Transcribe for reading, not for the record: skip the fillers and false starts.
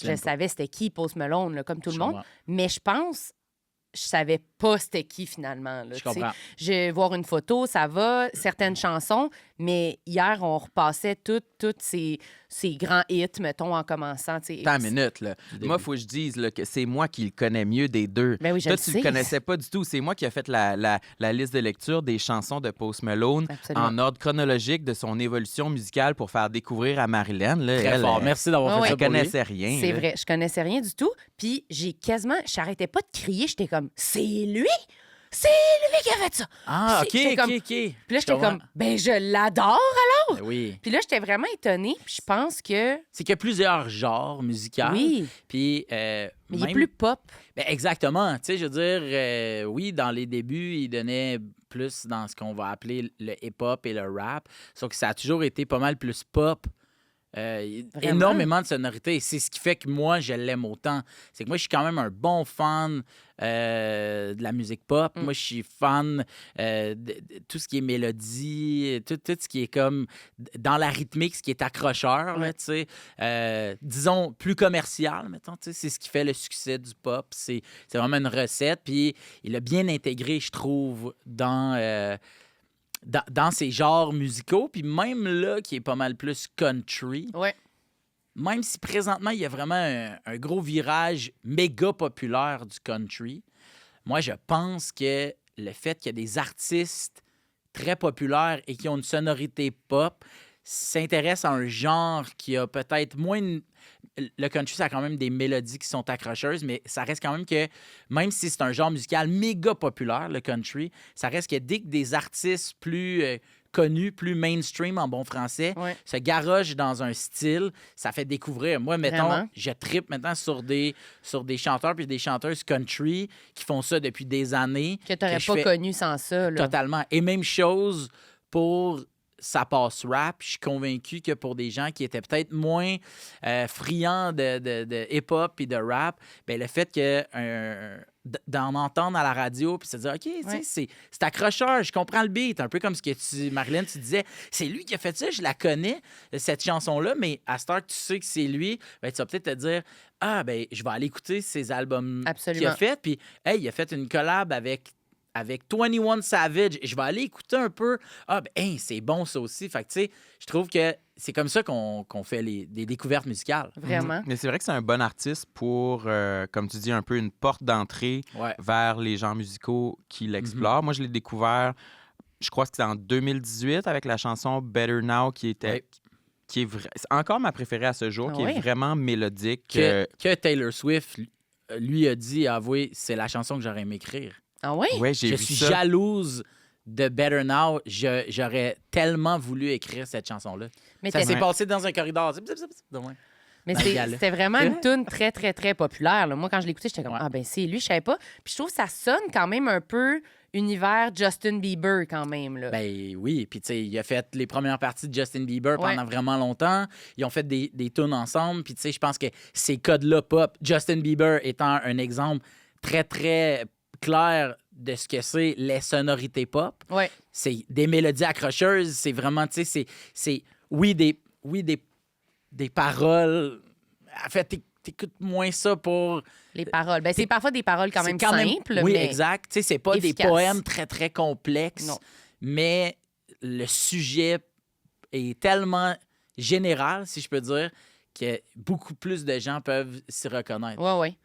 Je savais c'était qui Post Malone, là, comme tout le monde. comprends. Mais je pense, je savais pas c'était qui finalement. Là, Je tu sais. comprends. Je vais voir une photo, ça va, certaines chansons, mais hier, on repassait toutes ces grands hits, mettons, en commençant. Tu sais. Attends une minute, là. début. Moi, il faut que je dise là, que c'est moi qui le connais mieux des deux. Ben oui, je Toi, le tu sais. le connaissais pas du tout. C'est moi qui ai fait la liste de lecture des chansons de Post Malone Absolument. en ordre chronologique de son évolution musicale pour faire découvrir à Marilyn. Là, Très elle, fort. elle, Merci d'avoir Ouais, fait elle ça pour lui. connaissait rien. C'est là. vrai, je connaissais rien du tout. Puis j'arrêtais pas de crier. J'étais comme, c'est lui? C'est lui qui a fait ça! Ah, OK, J'étais comme- OK. Puis là, j'étais comme, ben je l'adore! Ben oui. Puis là, j'étais vraiment étonnée. Puis je pense que, C'est qu'il y a plusieurs genres musicaux. oui, Puis, mais il est même- plus pop. Ben, exactement. Tu sais, je veux dire, oui, dans les débuts, il donnait plus dans ce qu'on va appeler le hip-hop et le rap. Sauf que ça a toujours été pas mal plus pop. Vraiment? Énormément de sonorité. Et c'est ce qui fait que moi, je l'aime autant. C'est que moi, je suis quand même un bon fan de la musique pop. Moi, je suis fan de tout ce qui est mélodie, tout ce qui est comme dans la rythmique, ce qui est accrocheur, là, Ouais. tu sais. Disons, plus commercial, mettons. Tu sais, c'est ce qui fait le succès du pop. C'est vraiment une recette. Puis il a bien intégré, je trouve, dans ces genres musicaux, puis même là, qui est pas mal plus country, Ouais. même si présentement, il y a vraiment un gros virage méga populaire du country, moi, je pense que le fait qu'il y a des artistes très populaires et qui ont une sonorité pop s'intéressent à un genre qui a peut-être moins... Le country, ça a quand même des mélodies qui sont accrocheuses, mais ça reste quand même que, même si c'est un genre musical méga populaire, le country, ça reste que dès que des artistes plus connus, plus mainstream en bon français, Ouais. se garochent dans un style, ça fait découvrir. Moi, mettons, Vraiment? je trippe maintenant sur des chanteurs puis des chanteuses country qui font ça depuis des années. Que t'aurais je pas fais connu sans ça. Là. Totalement. Et même chose pour ça passe rap. Je suis convaincu que pour des gens qui étaient peut-être moins friands de hip-hop et de rap, ben le fait que d'en entendre à la radio puis se dire OK, tu sais, c'est accrocheur, je comprends le beat, un peu comme ce que Marilyn, tu disais, c'est lui qui a fait ça, je la connais, cette chanson-là, mais à cette heure que tu sais que c'est lui, ben, tu vas peut-être te dire ah, ben je vais aller écouter ses albums qu'il Absolument. a fait, puis hey, il a fait une collab avec 21 Savage. Je vais aller écouter un peu. Ah, ben, hey, c'est bon ça aussi. Fait que, tu sais, je trouve que c'est comme ça qu'on fait des découvertes musicales. Vraiment. Mais c'est vrai que c'est un bon artiste pour, comme tu dis, un peu une porte d'entrée Ouais. vers les genres musicaux qu'il explore. Moi, je l'ai découvert, je crois que c'était en 2018 avec la chanson Better Now qui était... Ouais. Qui est c'est encore ma préférée à ce jour, Ah qui ouais? est vraiment mélodique. Que Taylor Swift, lui, a dit, avoué, c'est la chanson que j'aurais aimé écrire. Ah oui? Ouais, j'ai Je vu suis ça. jalouse de Better Now. J'aurais tellement voulu écrire cette chanson-là. Mais Ça t'es- s'est passé dans un corridor. Ouais. Mais Dans le gala. c'était vraiment une tune très, très, très populaire. Là. Moi, quand je l'écoutais, j'étais comme, Ouais. ah ben c'est lui, je savais pas. Puis je trouve que ça sonne quand même un peu univers Justin Bieber quand même. Là. Ben oui, puis tu sais, il a fait les premières parties de Justin Bieber Ouais. pendant vraiment longtemps. Ils ont fait des tunes ensemble, puis tu sais, je pense que ces codes-là pop, Justin Bieber étant un exemple très, très clair de ce que c'est les sonorités pop. Ouais. C'est des mélodies accrocheuses, c'est vraiment, tu sais, c'est des paroles. En fait, t'écoutes moins ça pour... Les paroles. Ben, c'est parfois des paroles quand C'est même simples. Oui, mais exact. Tu sais, c'est pas efficace. des poèmes très, très complexes, Non. mais le sujet est tellement général, si je peux dire, que beaucoup plus de gens peuvent s'y reconnaître. Ouais, ouais.